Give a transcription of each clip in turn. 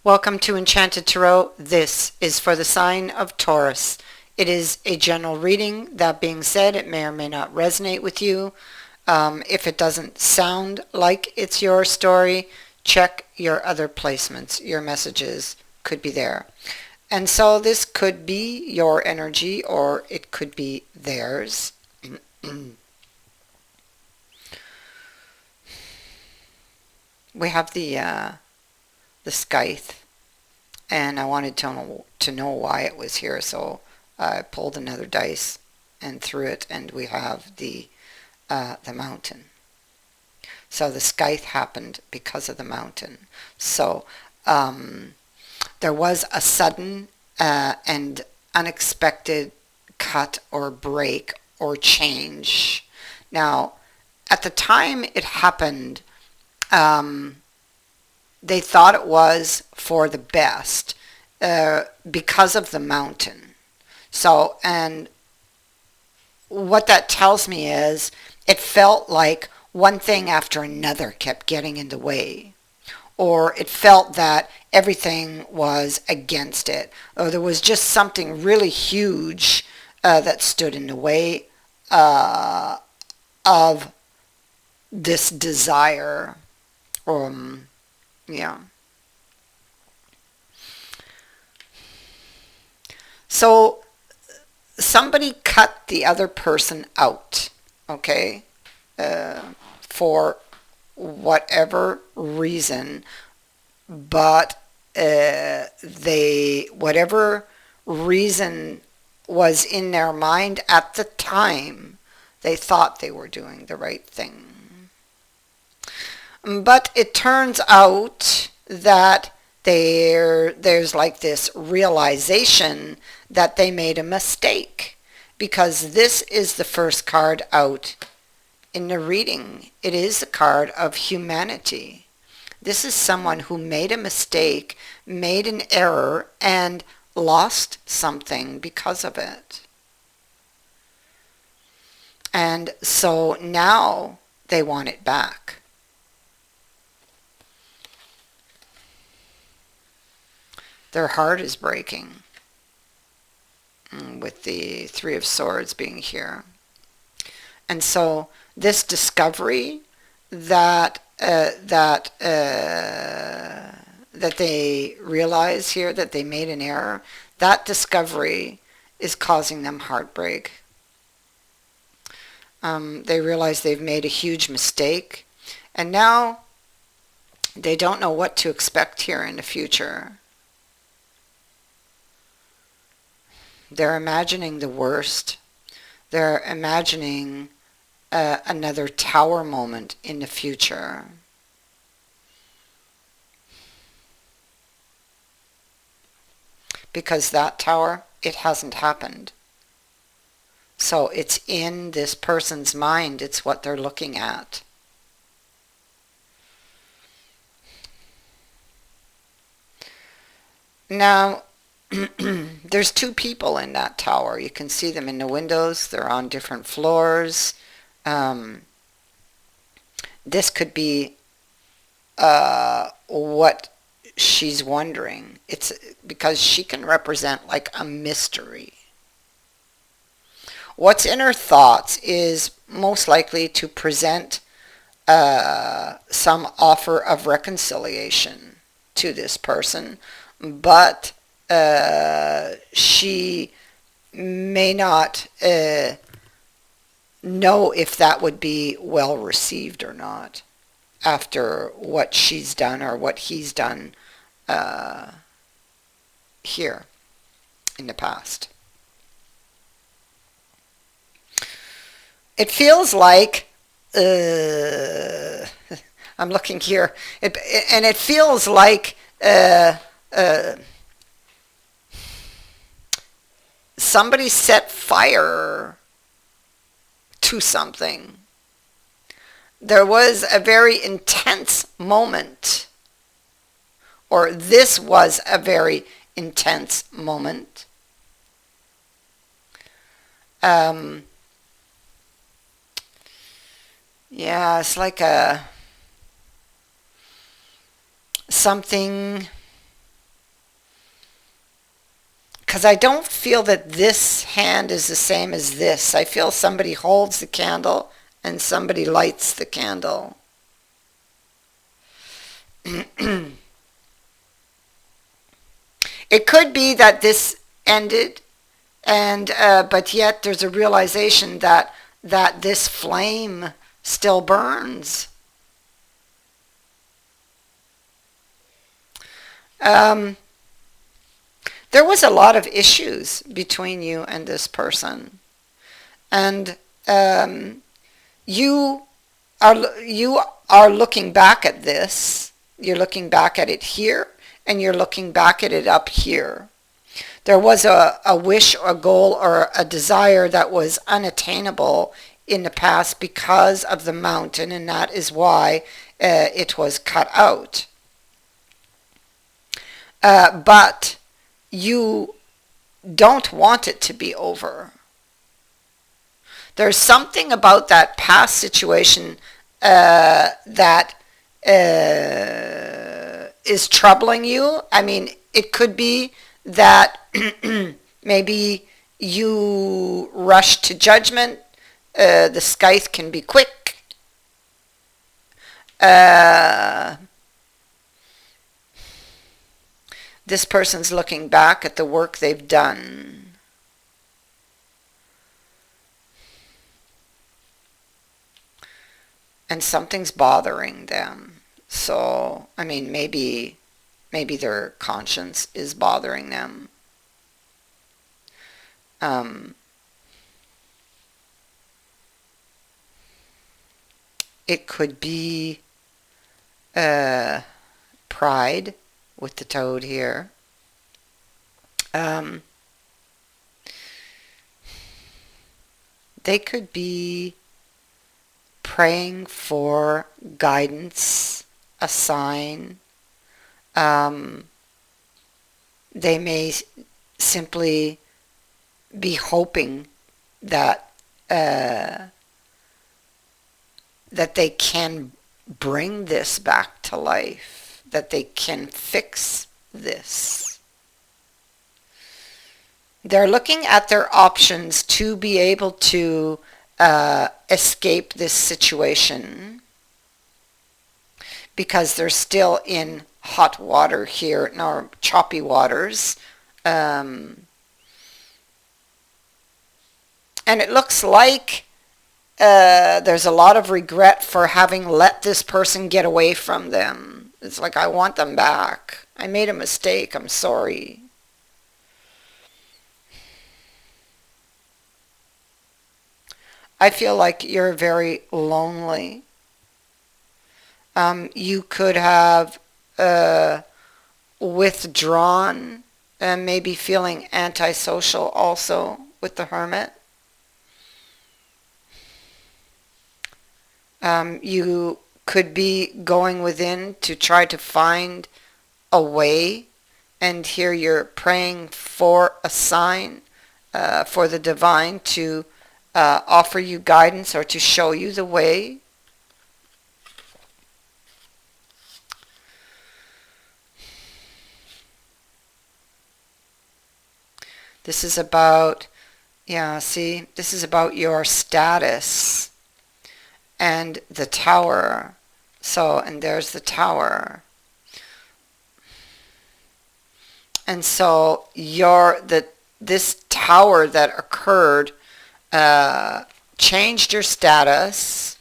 Welcome to Enchanted Tarot. This is for the sign of Taurus. It is a general reading. That being said, it may or may not resonate with you. If it doesn't sound like it's your story, check your other placements. Your messages could be there. And so this could be your energy or it could be theirs. We have the scythe, and I wanted to know why it was here, so I pulled another dice and threw it, and we have the mountain. So the scythe happened because of the mountain. So there was a sudden and unexpected cut or break or change. Now, at the time it happened, they thought it was for the best because of the mountain. So, and what that tells me is it felt like one thing after another kept getting in the way, or it felt that everything was against it, or there was just something really huge that stood in the way of this desire. Yeah. So somebody cut the other person out, okay, for whatever reason, but whatever reason was in their mind at the time, they thought they were doing the right thing. But it turns out that there's like this realization that they made a mistake, because this is the first card out in the reading. It is the card of humanity. This is someone who made a mistake, made an error, and lost something because of it. And so now they want it back. Their heart is breaking, with the Three of Swords being here. And so this discovery that they realize here that they made an error, that discovery is causing them heartbreak. They realize they've made a huge mistake, and now they don't know what to expect here in the future. They're imagining the worst. They're imagining another tower moment in the future. Because that tower, it hasn't happened. So it's in this person's mind. It's what they're looking at. Now, there's two people in that tower. You can see them in the windows. They're on different floors. This could be what she's wondering. It's because she can represent like a mystery. What's in her thoughts is most likely to present some offer of reconciliation to this person, but she may not know if that would be well received or not after what she's done or what he's done here in the past. It feels like I'm looking here, and it feels like somebody set fire to something. There was a very intense moment, or this was a very intense moment. Yeah, it's like something because I don't feel that this hand is the same as this. I feel somebody holds the candle and somebody lights the candle. It could be that this ended, and but yet there's a realization that this flame still burns. Um, there was a lot of issues between you and this person, and you are looking back at this. You're looking back at it here, and you're looking back at it up here. There was a wish or a goal or a desire that was unattainable in the past because of the mountain, and that is why it was cut out. But you don't want it to be over. There's something about that past situation that is troubling you. I mean, it could be that maybe you rush to judgment. The scythe can be quick. This person's looking back at the work they've done. And something's bothering them. So, I mean, maybe their conscience is bothering them. It could be pride with the toad here. They could be praying for guidance, a sign. They may simply be hoping that that they can bring this back to life, that they can fix this. They're looking at their options to be able to escape this situation because they're still in hot water here, or choppy waters. And it looks like there's a lot of regret for having let this person get away from them. It's like, I want them back. I made a mistake. I'm sorry. I feel like you're very lonely. You could have withdrawn and maybe feeling antisocial also with the Hermit. You could be going within to try to find a way, and here you're praying for a sign, for the divine to offer you guidance or to show you the way. This is about, this is about your status and the tower. So, and there's the tower. And so this tower that occurred changed your status,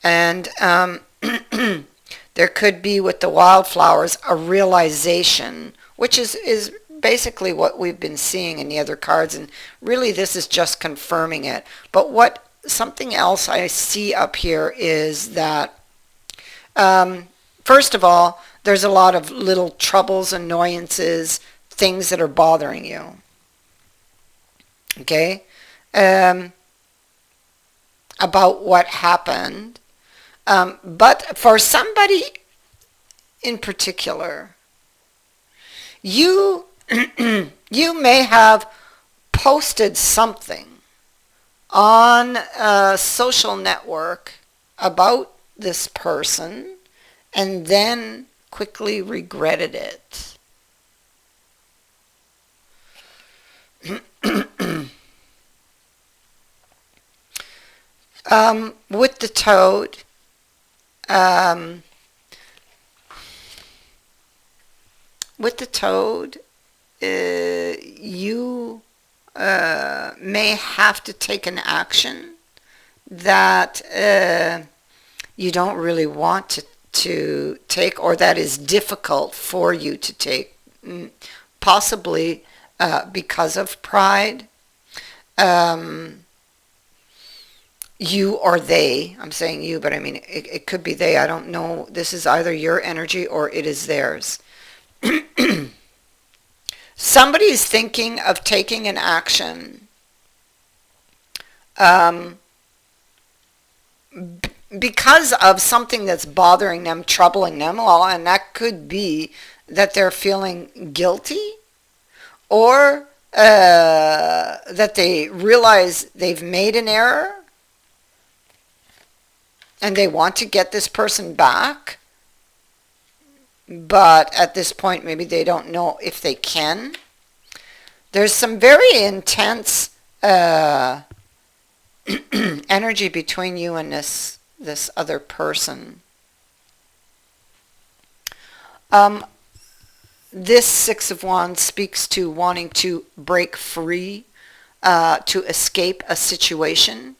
and there could be with the wildflowers a realization, which is basically what we've been seeing in the other cards, and really this is just confirming it. But something else I see up here is that first of all, there's a lot of little troubles, annoyances, things that are bothering you. Okay? About what happened. But for somebody in particular, you may have posted something on a social network about this person and then quickly regretted it. With the toad, um, with the toad, you may have to take an action that you don't really want to take, or that is difficult for you to take, possibly because of pride. Um, you or they, I'm saying you, but I mean, it could be they, I don't know. This is either your energy or it is theirs. Somebody is thinking of taking an action um, because of something that's bothering them, troubling them. Well, and that could be that they're feeling guilty, or that they realize they've made an error and they want to get this person back, but at this point maybe they don't know if they can. There's some very intense energy between you and this other person. Um, this Six of Wands speaks to wanting to break free, to escape a situation.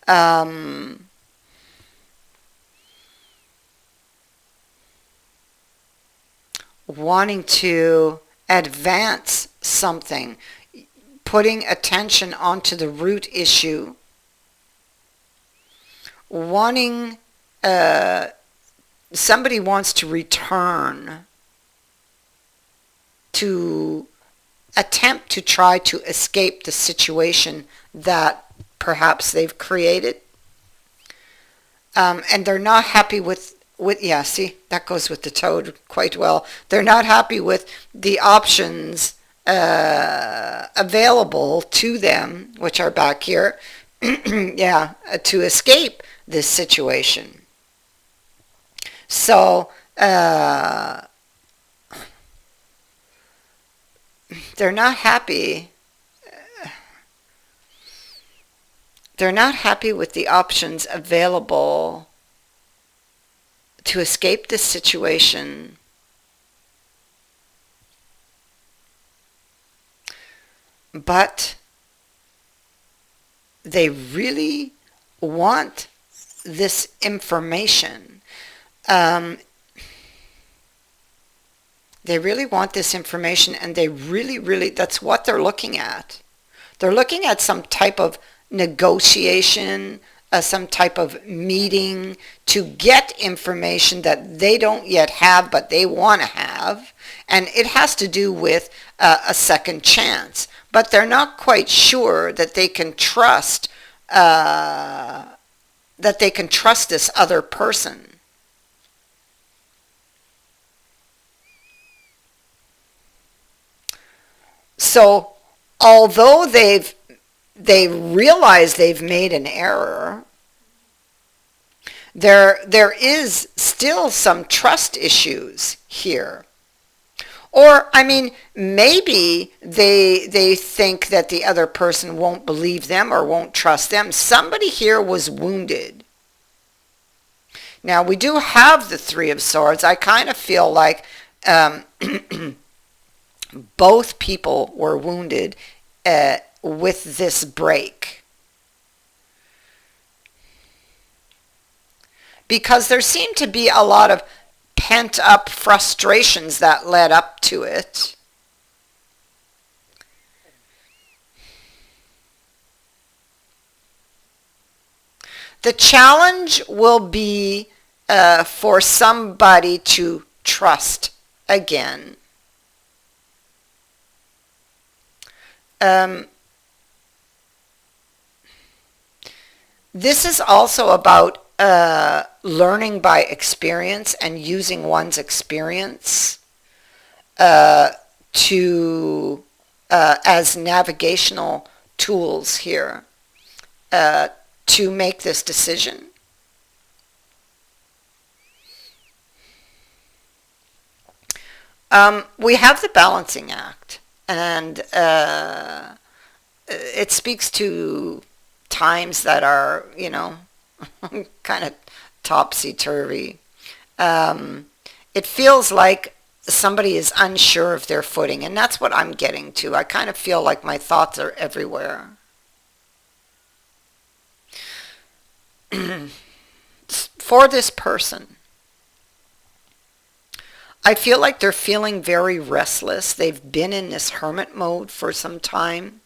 Um, Wanting to advance something, putting attention onto the root issue, wanting, somebody wants to return to attempt to try to escape the situation that perhaps they've created. And they're not happy with, yeah, see, that goes with the toad quite well. They're not happy with the options available to them, which are back here, yeah, to escape this situation. So they're not happy. They're not happy with the options available to escape this situation. But they really want this information. Um, they really want this information, and they really, that's what they're looking at. They're looking at some type of negotiation, some type of meeting to get information that they don't yet have, but they want to have. And it has to do with a second chance. But they're not quite sure that they can trust this other person. So although they realize they've made an error, there is still some trust issues here. Or, I mean, maybe they think that the other person won't believe them or won't trust them. Somebody here was wounded. Now, we do have the Three of Swords. I kind of feel like both people were wounded with this break. Because there seemed to be a lot of pent-up frustrations that led up to it. The challenge will be for somebody to trust again. This is also about learning by experience and using one's experience to as navigational tools here to make this decision. We have the balancing act. And it speaks to times that are, kind of topsy-turvy. Um, it feels like somebody is unsure of their footing, and that's what I'm getting to. I kind of feel like my thoughts are everywhere. For this person, I feel like they're feeling very restless. They've been in this hermit mode for some time.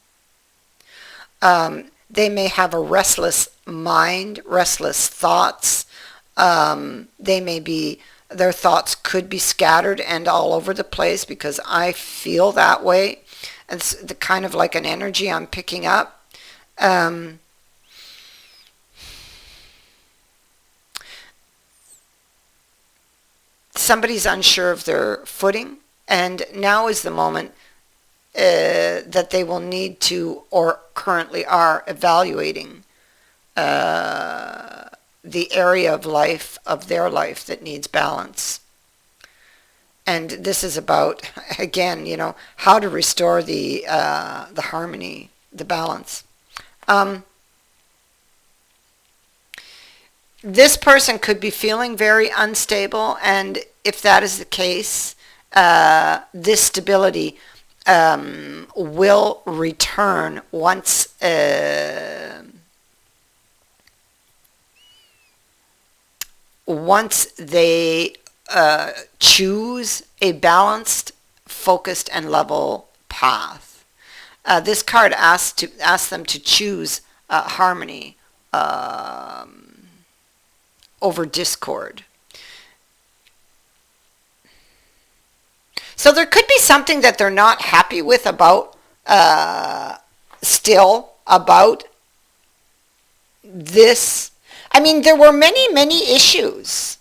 They may have a restless mind, restless thoughts. They may be, their thoughts could be scattered and all over the place because I feel that way. It's the kind of like an energy I'm picking up. Um, Somebody's unsure of their footing, and now is the moment that they will need to, or currently are evaluating the area of life, of their life, that needs balance. And this is about, again, how to restore the harmony, the balance. Um, this person could be feeling very unstable, and if that is the case, this stability will return once they choose a balanced, focused, and level path. This card asks them to choose harmony over discord. So there could be something that they're not happy with about still about this. I mean, there were many, many issues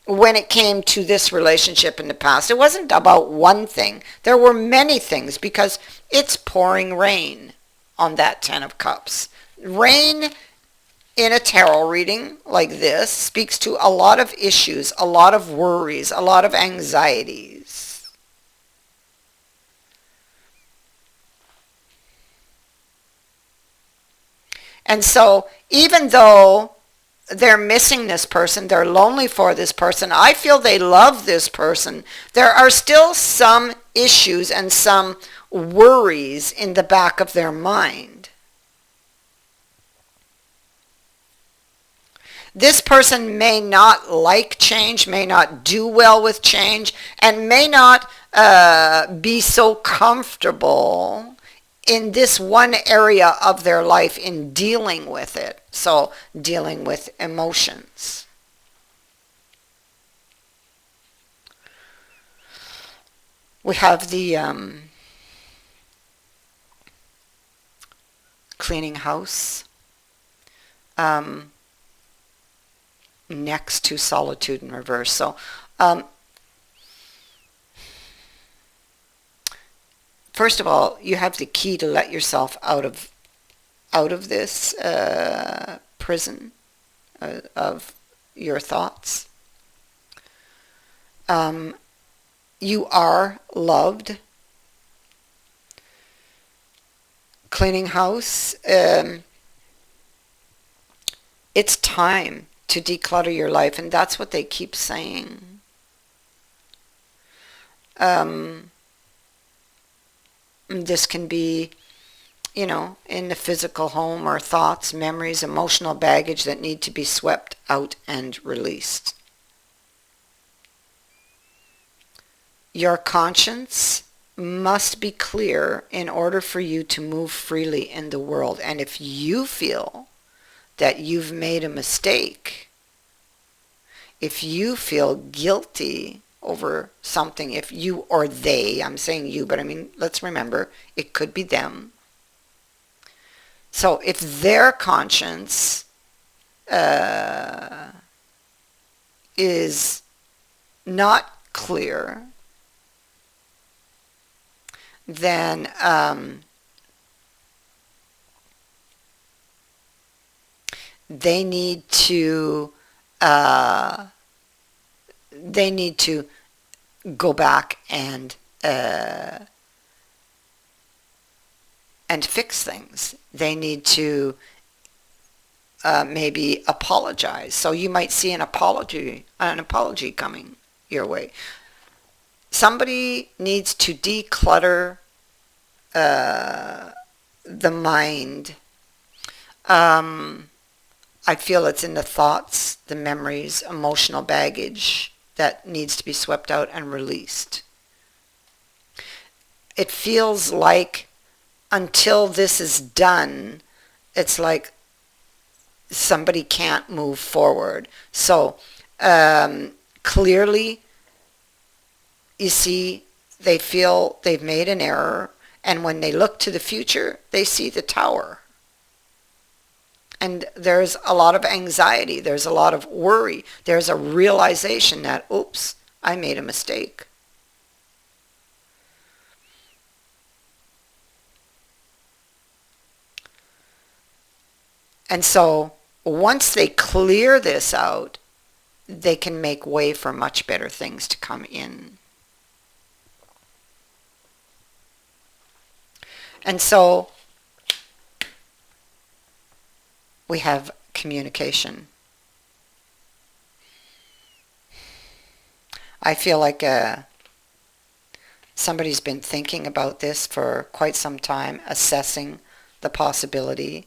when it came to this relationship in the past. It wasn't about one thing. There were many things because it's pouring rain on that Ten of Cups. Rain in a tarot reading like this speaks to a lot of issues, a lot of worries, a lot of anxieties. And so even though they're missing this person, they're lonely for this person, I feel they love this person, there are still some issues and some worries in the back of their mind. This person may not like change, may not do well with change, and may not be so comfortable in this one area of their life in dealing with it. So dealing with emotions. We have the cleaning house next to solitude in reverse. So first of all, you have the key to let yourself out of this prison of your thoughts. You are loved. Cleaning house. It's time to declutter your life, and that's what they keep saying. This can be, in the physical home, or thoughts, memories, emotional baggage that need to be swept out and released. Your conscience must be clear in order for you to move freely in the world. And if you feel that you've made a mistake, if you feel guilty over something, if you or they, I'm saying you, but I mean, let's remember, it could be them. So if their conscience is not clear, then they need to go back and and fix things. They need to maybe apologize. So you might see an apology coming your way. Somebody needs to declutter the mind. I feel it's in the thoughts, the memories, emotional baggage that needs to be swept out and released. It feels like until this is done, it's like somebody can't move forward. So clearly, you see, they feel they've made an error, and when they look to the future, they see the tower. And there's a lot of anxiety, there's a lot of worry, there's a realization that, oops, I made a mistake. And so once they clear this out, they can make way for much better things to come in. And so we have communication. I feel like somebody's been thinking about this for quite some time, assessing the possibility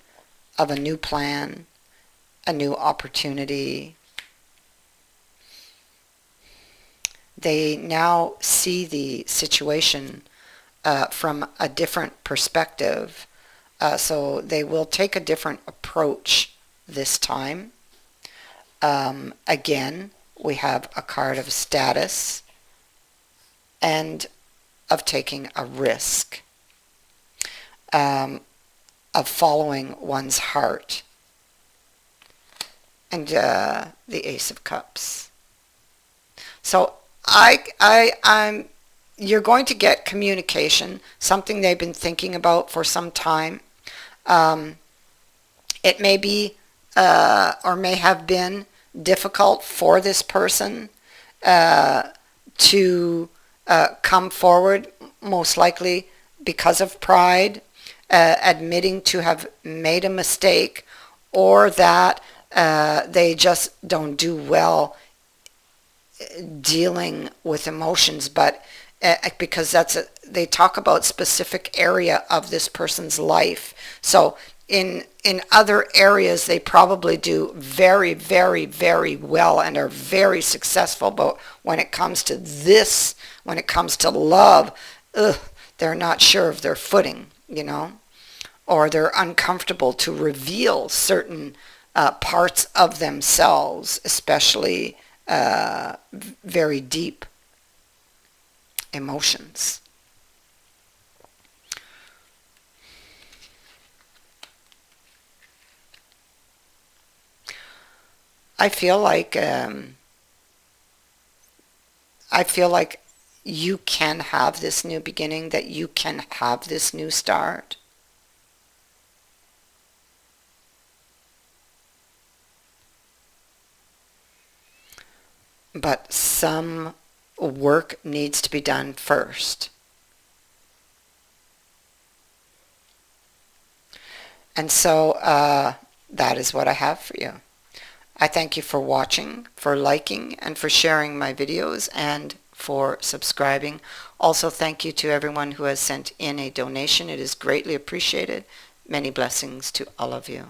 of a new plan, a new opportunity. They now see the situation from a different perspective, so they will take a different approach this time. Again, we have a card of status and of taking a risk, of following one's heart, and the Ace of Cups. So you're going to get communication, something they've been thinking about for some time. It may be or may have been difficult for this person to come forward, most likely because of pride, admitting to have made a mistake, or that they just don't do well dealing with emotions, but because they talk about specific area of this person's life. So in other areas they probably do very, very, very well and are very successful, but when it comes to this, when it comes to love, they're not sure of their footing, or they're uncomfortable to reveal certain parts of themselves, especially very deep emotions. I feel like you can have this new beginning, that you can have this new start. But some work needs to be done first. And so that is what I have for you. I thank you for watching, for liking, and for sharing my videos, and for subscribing. Also, thank you to everyone who has sent in a donation. It is greatly appreciated. Many blessings to all of you.